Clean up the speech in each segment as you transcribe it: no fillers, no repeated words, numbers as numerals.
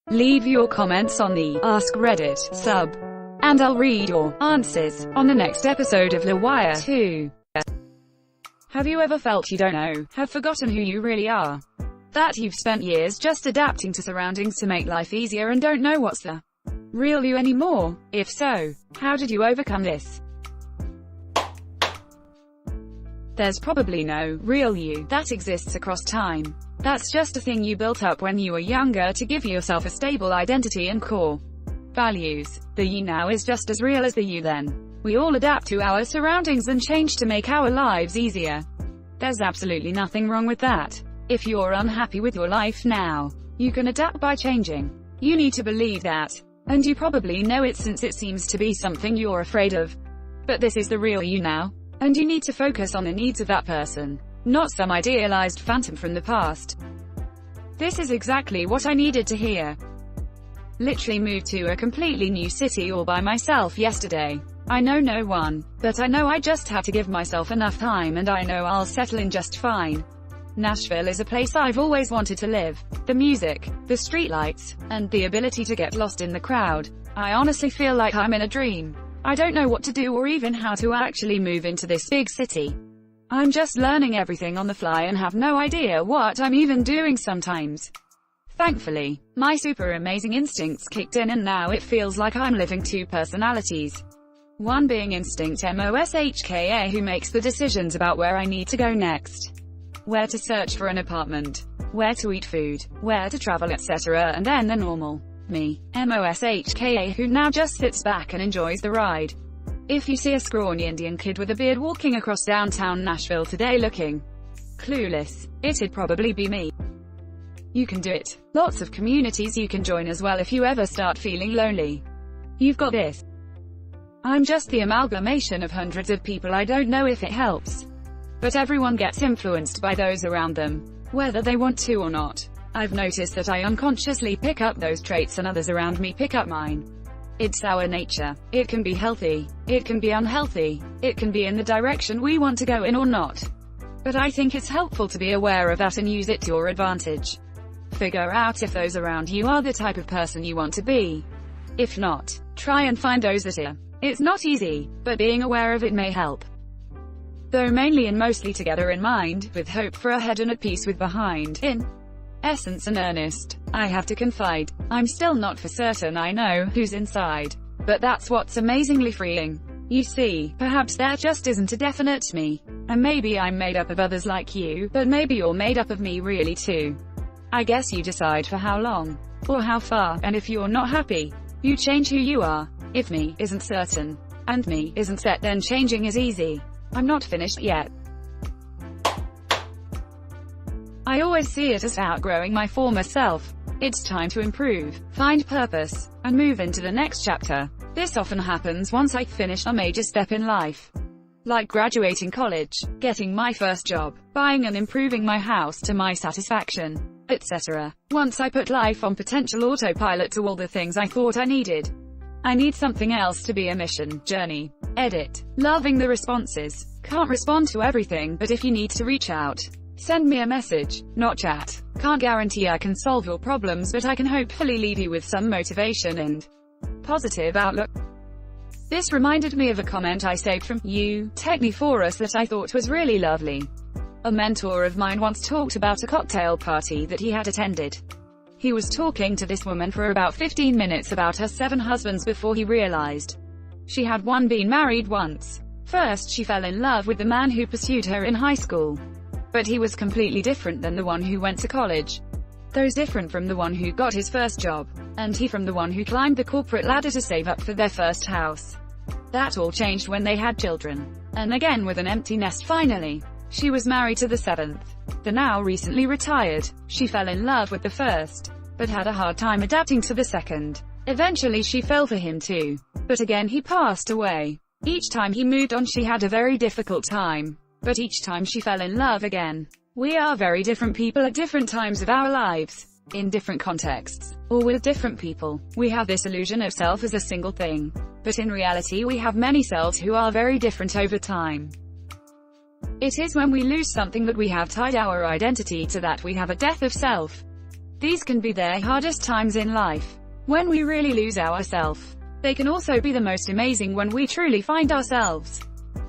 Leave your comments on the Ask Reddit sub, and I'll read your answers on the next episode of LWIAR 2. Have you ever felt you don't know, have forgotten who you really are? That you've spent years just adapting to surroundings to make life easier and don't know what's the real you anymore? If so, how did you overcome this? There's probably no real you that exists across time. That's just a thing you built up when you were younger to give yourself a stable identity and core values. The you now is just as real as the you then. We all adapt to our surroundings and change to make our lives easier. There's absolutely nothing wrong with that. If you're unhappy with your life now, you can adapt by changing. You need to believe that. And you probably know it since it seems to be something you're afraid of. But this is the real you now. And you need to focus on the needs of that person, not some idealized phantom from the past. This is exactly what I needed to hear. Literally moved to a completely new city all by myself yesterday. I know no one, but I know I just have to give myself enough time and I know I'll settle in just fine. Nashville is a place I've always wanted to live. The music, the streetlights, and the ability to get lost in the crowd. I honestly feel like I'm in a dream. I don't know what to do or even how to actually move into this big city. I'm just learning everything on the fly and have no idea what I'm even doing sometimes. Thankfully, my super amazing instincts kicked in and now it feels like I'm living two personalities. One being instinct MOSHKA who makes the decisions about where I need to go next, where to search for an apartment, where to eat food, where to travel, etc. And then the normal me, MOSHKA, who now just sits back and enjoys the ride. If you see a scrawny Indian kid with a beard walking across downtown Nashville today looking clueless, it'd probably be me. You can do it. Lots of communities you can join as well if you ever start feeling lonely. You've got this. I'm just the amalgamation of hundreds of people. I don't know if it helps. But everyone gets influenced by those around them, whether they want to or not. I've noticed that I unconsciously pick up those traits and others around me pick up mine. It's our nature. It can be healthy. It can be unhealthy. It can be in the direction we want to go in or not. But I think it's helpful to be aware of that and use it to your advantage. Figure out if those around you are the type of person you want to be. If not, try and find those that are. It's not easy, but being aware of it may help. Though mainly and mostly together in mind, with hope for ahead and at peace with behind, in essence and earnest. I have to confide, I'm still not for certain I know who's inside. But that's what's amazingly freeing. You see, perhaps there just isn't a definite me. And maybe I'm made up of others like you, but maybe you're made up of me really too. I guess you decide for how long, or how far, and if you're not happy, you change who you are. If me isn't certain, and me isn't set, then changing is easy. I'm not finished yet. I always see it as outgrowing my former self. It's time to improve, find purpose, and move into the next chapter. This often happens once I finish a major step in life. Like graduating college, getting my first job, buying and improving my house to my satisfaction, etc. Once I put life on potential autopilot to all the things I thought I needed. I need something else to be a mission, journey. Edit. Loving the responses. Can't respond to everything, but if you need to reach out, send me a message, not chat. Can't guarantee I can solve your problems, but I can hopefully leave you with some motivation and positive outlook. This reminded me of a comment I saved from you, Techniforus, that I thought was really lovely. A mentor of mine once talked about a cocktail party that he had attended. He was talking to this woman for about 15 minutes about her 7 husbands before he realized she had been married once. First she fell in love with the man who pursued her in high school. But he was completely different than the one who went to college. Those different from the one who got his first job. And he from the one who climbed the corporate ladder to save up for their first house. That all changed when they had children. And again with an empty nest finally. She was married to the 7th. The now recently retired. She fell in love with the first, but had a hard time adapting to the second. Eventually she fell for him too. But again he passed away. Each time he moved on she had a very difficult time. But each time she fell in love again. We are very different people at different times of our lives. In different contexts. Or with different people. We have this illusion of self as a single thing. But in reality we have many selves who are very different over time. It is when we lose something that we have tied our identity to that we have a death of self. These can be the hardest times in life, when we really lose ourselves. They can also be the most amazing when we truly find ourselves.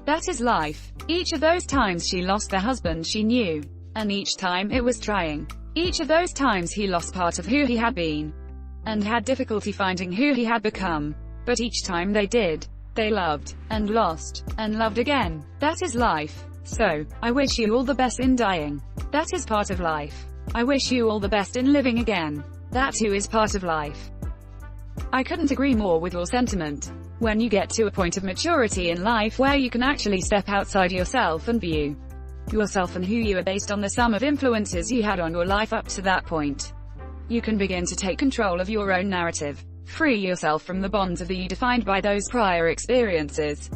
That is life. Each of those times she lost the husband she knew, and each time it was trying. Each of those times he lost part of who he had been, and had difficulty finding who he had become. But each time they did, they loved, and lost, and loved again. That is life. So, I wish you all the best in dying. That is part of life. I wish you all the best in living again. That too is part of life. I couldn't agree more with your sentiment. When you get to a point of maturity in life where you can actually step outside yourself and view yourself and who you are based on the sum of influences you had on your life up to that point, you can begin to take control of your own narrative, free yourself from the bonds of the you defined by those prior experiences,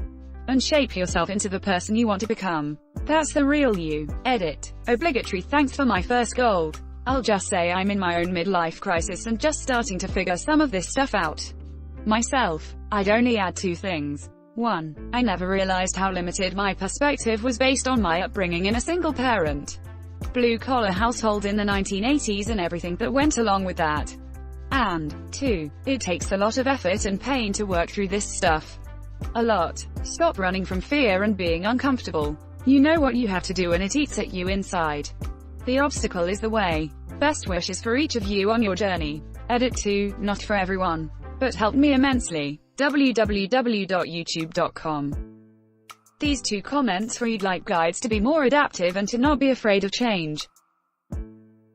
and shape yourself into the person you want to become. That's the real you. Edit. Obligatory thanks for my first gold. I'll just say I'm in my own midlife crisis and just starting to figure some of this stuff out myself. I'd only add 2 things. 1. I never realized how limited my perspective was based on my upbringing in a single-parent, blue-collar household in the 1980s and everything that went along with that. And 2. It takes a lot of effort and pain to work through this stuff. A lot. Stop running from fear and being uncomfortable. You know what you have to do and it eats at you inside. The obstacle is the way. Best wishes for each of you on your journey. Edit 2. Not for everyone, but helped me immensely. www.youtube.com. These 2 comments read like guides to be more adaptive and to not be afraid of change.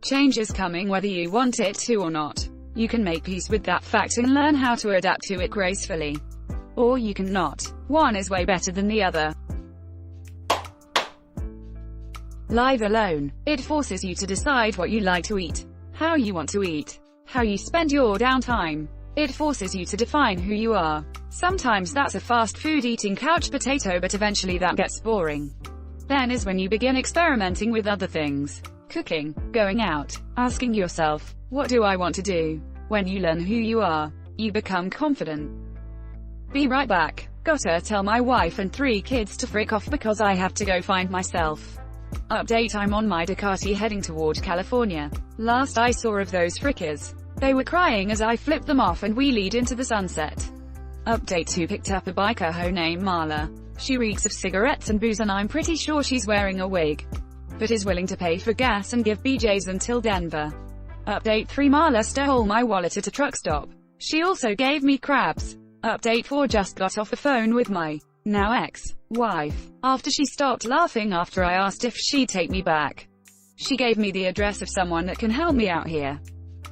Change is coming whether you want it to or not. You can make peace with that fact and learn how to adapt to it gracefully. Or you can not. One is way better than the other. Live alone. It forces you to decide what you like to eat, how you want to eat, how you spend your downtime. It forces you to define who you are. Sometimes that's a fast food eating couch potato, but eventually that gets boring. Then is when you begin experimenting with other things. Cooking, going out, asking yourself, what do I want to do? When you learn who you are, you become confident. Be right back. Gotta tell my wife and 3 kids to frick off because I have to go find myself. Update: I'm on my Ducati heading toward California. Last I saw of those frickers, they were crying as I flipped them off and wheelied into the sunset. Update: 2 picked up a biker hoe named Marla. She reeks of cigarettes and booze and I'm pretty sure she's wearing a wig, but is willing to pay for gas and give BJ's until Denver. Update: 3 Marla stole my wallet at a truck stop. She also gave me crabs. Update: 4 just got off the phone with my now ex-wife, after she stopped laughing after I asked if she'd take me back. She gave me the address of someone that can help me out here.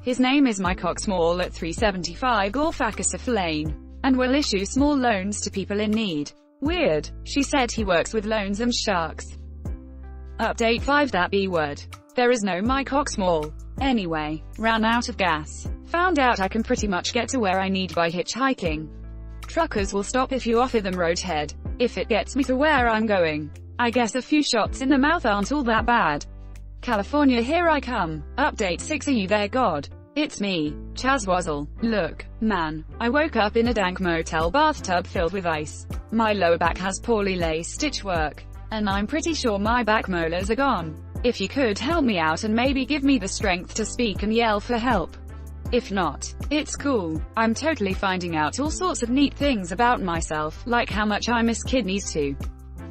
His name is Mike Oxmall at 375 Golfacasif Lane, and will issue small loans to people in need. Weird. She said he works with loans and sharks. Update: 5 that B word. There is no Mike Oxmall. Anyway, ran out of gas. Found out I can pretty much get to where I need by hitchhiking. Truckers will stop if you offer them roadhead. If it gets me to where I'm going, I guess a few shots in the mouth aren't all that bad. California, here I come. Update: 6 Are you there, God? It's me, Chaz Wazzle. Look, man, I woke up in a dank motel bathtub filled with ice. My lower back has poorly laced stitchwork, and I'm pretty sure my back molars are gone. If you could help me out and maybe give me the strength to speak and yell for help. If not, it's cool. I'm totally finding out all sorts of neat things about myself, like how much I miss kidneys to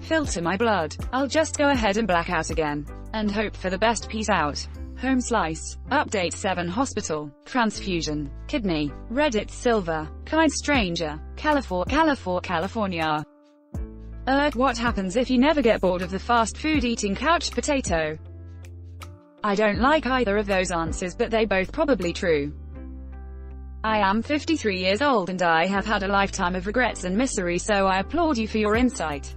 filter my blood. I'll just go ahead and black out again, and hope for the best. Peace out. Home slice. Update: 7 Hospital. Transfusion. Kidney. Reddit Silver. Kind stranger. California. What happens if you never get bored of the fast food eating couch potato? I don't like either of those answers, but they both probably true. I am 53 years old and I have had a lifetime of regrets and misery, so I applaud you for your insight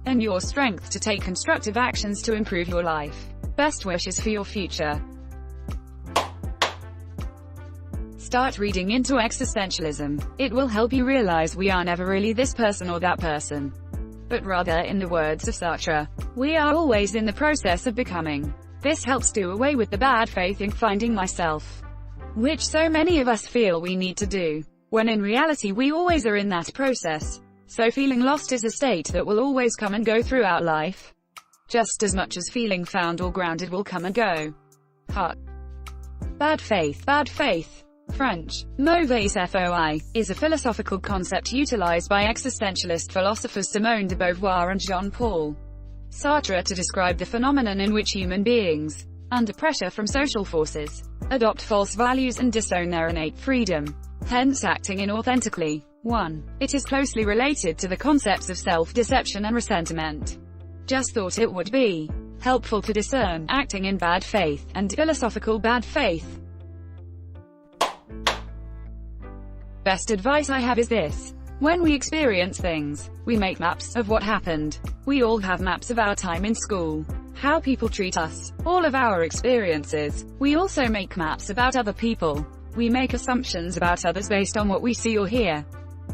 and your strength to take constructive actions to improve your life. Best wishes for your future. Start reading into existentialism. It will help you realize we are never really this person or that person, but rather, in the words of Sartre, we are always in the process of becoming. This helps do away with the bad faith in finding myself, which so many of us feel we need to do, when in reality we always are in that process. So feeling lost is a state that will always come and go throughout life, just as much as feeling found or grounded will come and go. Heart. Bad faith. Bad faith, French, mauvaise foi, is a philosophical concept utilized by existentialist philosophers Simone de Beauvoir and Jean-Paul Sartre to describe the phenomenon in which human beings, under pressure from social forces, adopt false values and disown their innate freedom, hence acting inauthentically. 1. It is closely related to the concepts of self-deception and resentment. Just thought it would be helpful to discern acting in bad faith and philosophical bad faith. Best advice I have is this. When we experience things, we make maps of what happened. We all have maps of our time in school, how people treat us, all of our experiences. We also make maps about other people. We make assumptions about others based on what we see or hear.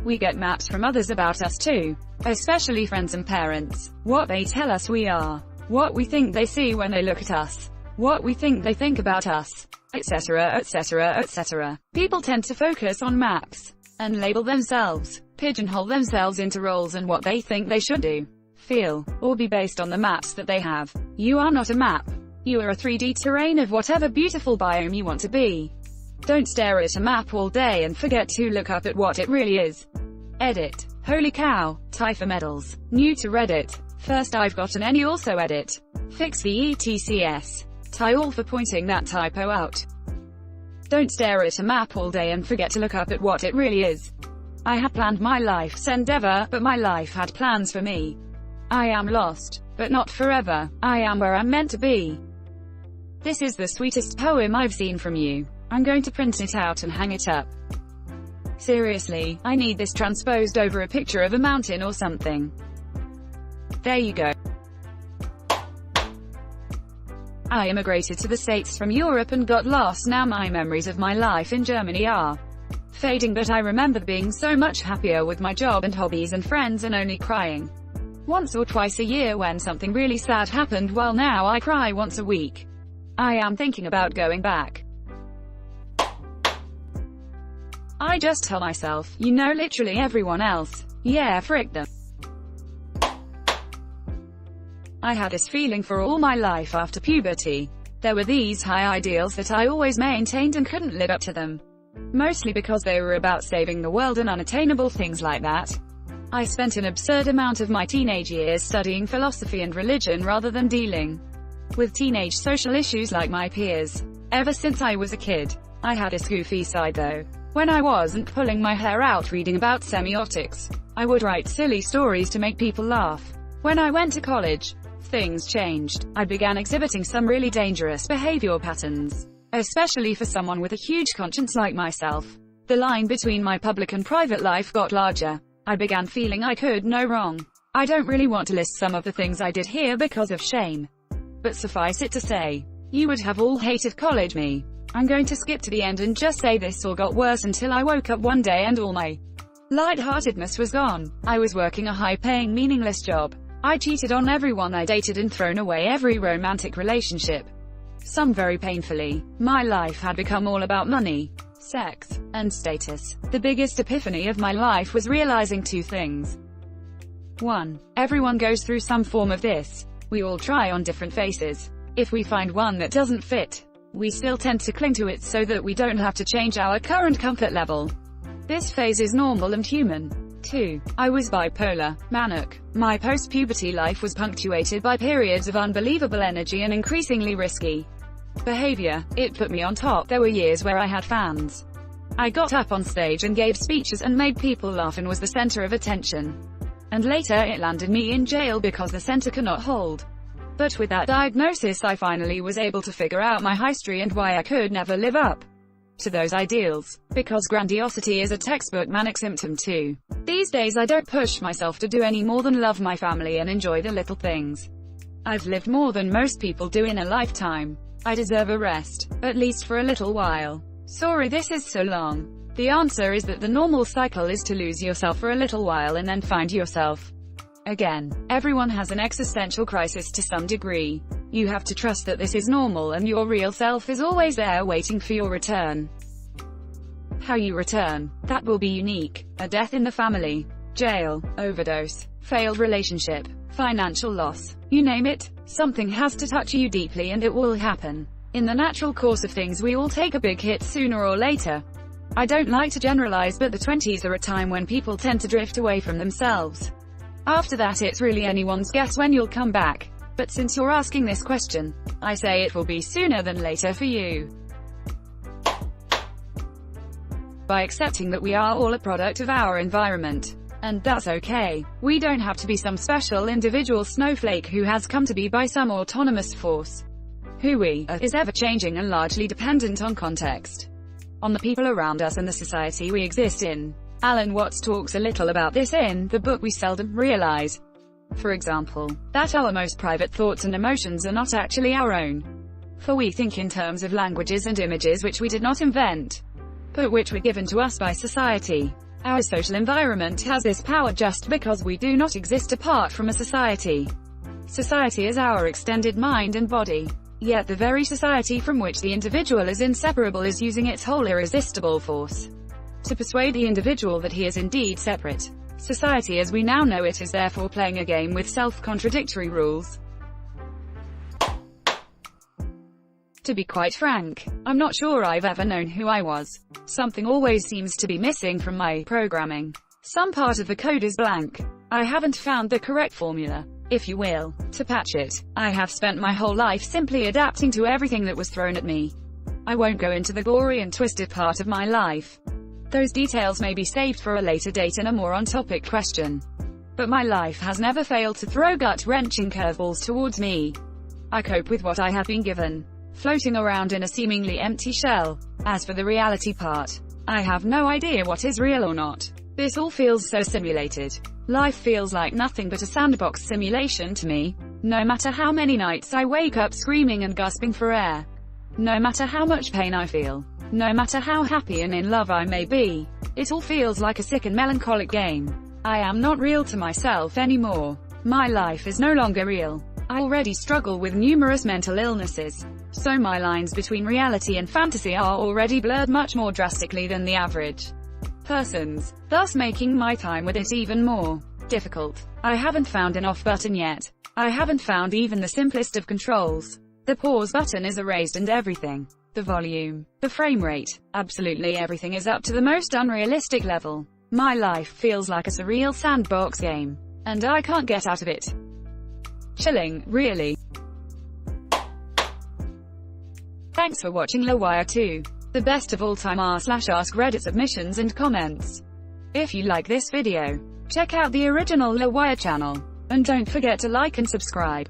We get maps from others about us too, especially friends and parents, what they tell us we are, what we think they see when they look at us, what we think they think about us, etc., etc., etc. People tend to focus on maps and label themselves, pigeonhole themselves into roles and what they think they should do, feel, or be based on the maps that they have. You are not a map. You are a 3D terrain of whatever beautiful biome you want to be. Don't stare at a map all day and forget to look up at what it really is. Edit. Holy cow. Typha medals. New to Reddit. First I've got an any also edit. Fix the ETCS. Ty all for pointing that typo out. Don't stare at a map all day and forget to look up at what it really is. I had planned my life's endeavor, but my life had plans for me. I am lost, but not forever. I am where I'm meant to be. This is the sweetest poem I've seen from you. I'm going to print it out and hang it up. Seriously, I need this transposed over a picture of a mountain or something. There you go. I immigrated to the States from Europe and got lost. Now my memories of my life in Germany are fading, but I remember being so much happier with my job and hobbies and friends and only crying once or twice a year when something really sad happened, while now I cry once a week. I am thinking about going back. I just tell myself, you know, literally everyone else. Yeah, frick them. I had this feeling for all my life after puberty. There were these high ideals that I always maintained and couldn't live up to them. Mostly because they were about saving the world and unattainable things like that. I spent an absurd amount of my teenage years studying philosophy and religion rather than dealing with teenage social issues like my peers. Ever since I was a kid, I had this goofy side though. When I wasn't pulling my hair out reading about semiotics, I would write silly stories to make people laugh. When I went to college, things changed. I began exhibiting some really dangerous behavior patterns, especially for someone with a huge conscience like myself. The line between my public and private life got larger. I began feeling I could no wrong. I don't really want to list some of the things I did here because of shame. But suffice it to say, you would have all hated college me. I'm going to skip to the end and just say this all got worse until I woke up one day and all my lightheartedness was gone. I was working a high-paying, meaningless job. I cheated on everyone I dated and thrown away every romantic relationship. Some very painfully. My life had become all about money, sex, and status. The biggest epiphany of my life was realizing two things. 1. Everyone goes through some form of this. We all try on different faces. If we find one that doesn't fit, we still tend to cling to it so that we don't have to change our current comfort level. This phase is normal and human. 2. I was bipolar, manic. My post-puberty life was punctuated by periods of unbelievable energy and increasingly risky behavior. It put me on top. There were years where I had fans. I got up on stage and gave speeches and made people laugh and was the center of attention. And later it landed me in jail because the center cannot hold. But with that diagnosis I finally was able to figure out my history and why I could never live up to those ideals. Because grandiosity is a textbook manic symptom too. These days I don't push myself to do any more than love my family and enjoy the little things. I've lived more than most people do in a lifetime. I deserve a rest, at least for a little while. Sorry this is so long. The answer is that the normal cycle is to lose yourself for a little while and then find yourself again. Everyone has an existential crisis to some degree. You have to trust that this is normal and your real self is always there waiting for your return. How you return, that will be unique. A death in the family, jail, overdose, failed relationship, financial loss, you name it, something has to touch you deeply and it will happen. In the natural course of things we all take a big hit sooner or later. I don't like to generalize, but the 20s are a time when people tend to drift away from themselves. After that it's really anyone's guess when you'll come back. But since you're asking this question, I say it will be sooner than later for you. By accepting that we are all a product of our environment. And that's okay. We don't have to be some special individual snowflake who has come to be by some autonomous force. Who we are is ever-changing and largely dependent on context, on the people around us and the society we exist in. Alan Watts talks a little about this in the book We Seldom Realize. For example, that our most private thoughts and emotions are not actually our own. For we think in terms of languages and images which we did not invent, but which were given to us by society. Our social environment has this power just because we do not exist apart from a society. Society is our extended mind and body. Yet the very society from which the individual is inseparable is using its whole irresistible force to persuade the individual that he is indeed separate. Society as we now know it is therefore playing a game with self-contradictory rules. To be quite frank, I'm not sure I've ever known who I was. Something always seems to be missing from my programming. Some part of the code is blank. I haven't found the correct formula, if you will, to patch it. I have spent my whole life simply adapting to everything that was thrown at me. I won't go into the gory and twisted part of my life. Those details may be saved for a later date and a more on-topic question. But my life has never failed to throw gut-wrenching curveballs towards me. I cope with what I have been given, floating around in a seemingly empty shell. As for the reality part, I have no idea what is real or not. This all feels so simulated. Life feels like nothing but a sandbox simulation to me. No matter how many nights I wake up screaming and gasping for air. No matter how much pain I feel. No matter how happy and in love I may be. It all feels like a sick and melancholic game. I am not real to myself anymore. My life is no longer real. I already struggle with numerous mental illnesses. So my lines between reality and fantasy are already blurred much more drastically than the average person's, thus making my time with it even more difficult. I haven't found an off button yet. I haven't found even the simplest of controls. The pause button is erased and everything. The volume, the frame rate, absolutely everything is up to the most unrealistic level. My life feels like a surreal sandbox game, and I can't get out of it. Chilling, really. Thanks for watching LWIAR 2. The best of all time r/AskReddit submissions and comments. If you like this video, check out the original LWIAR channel. And don't forget to like and subscribe.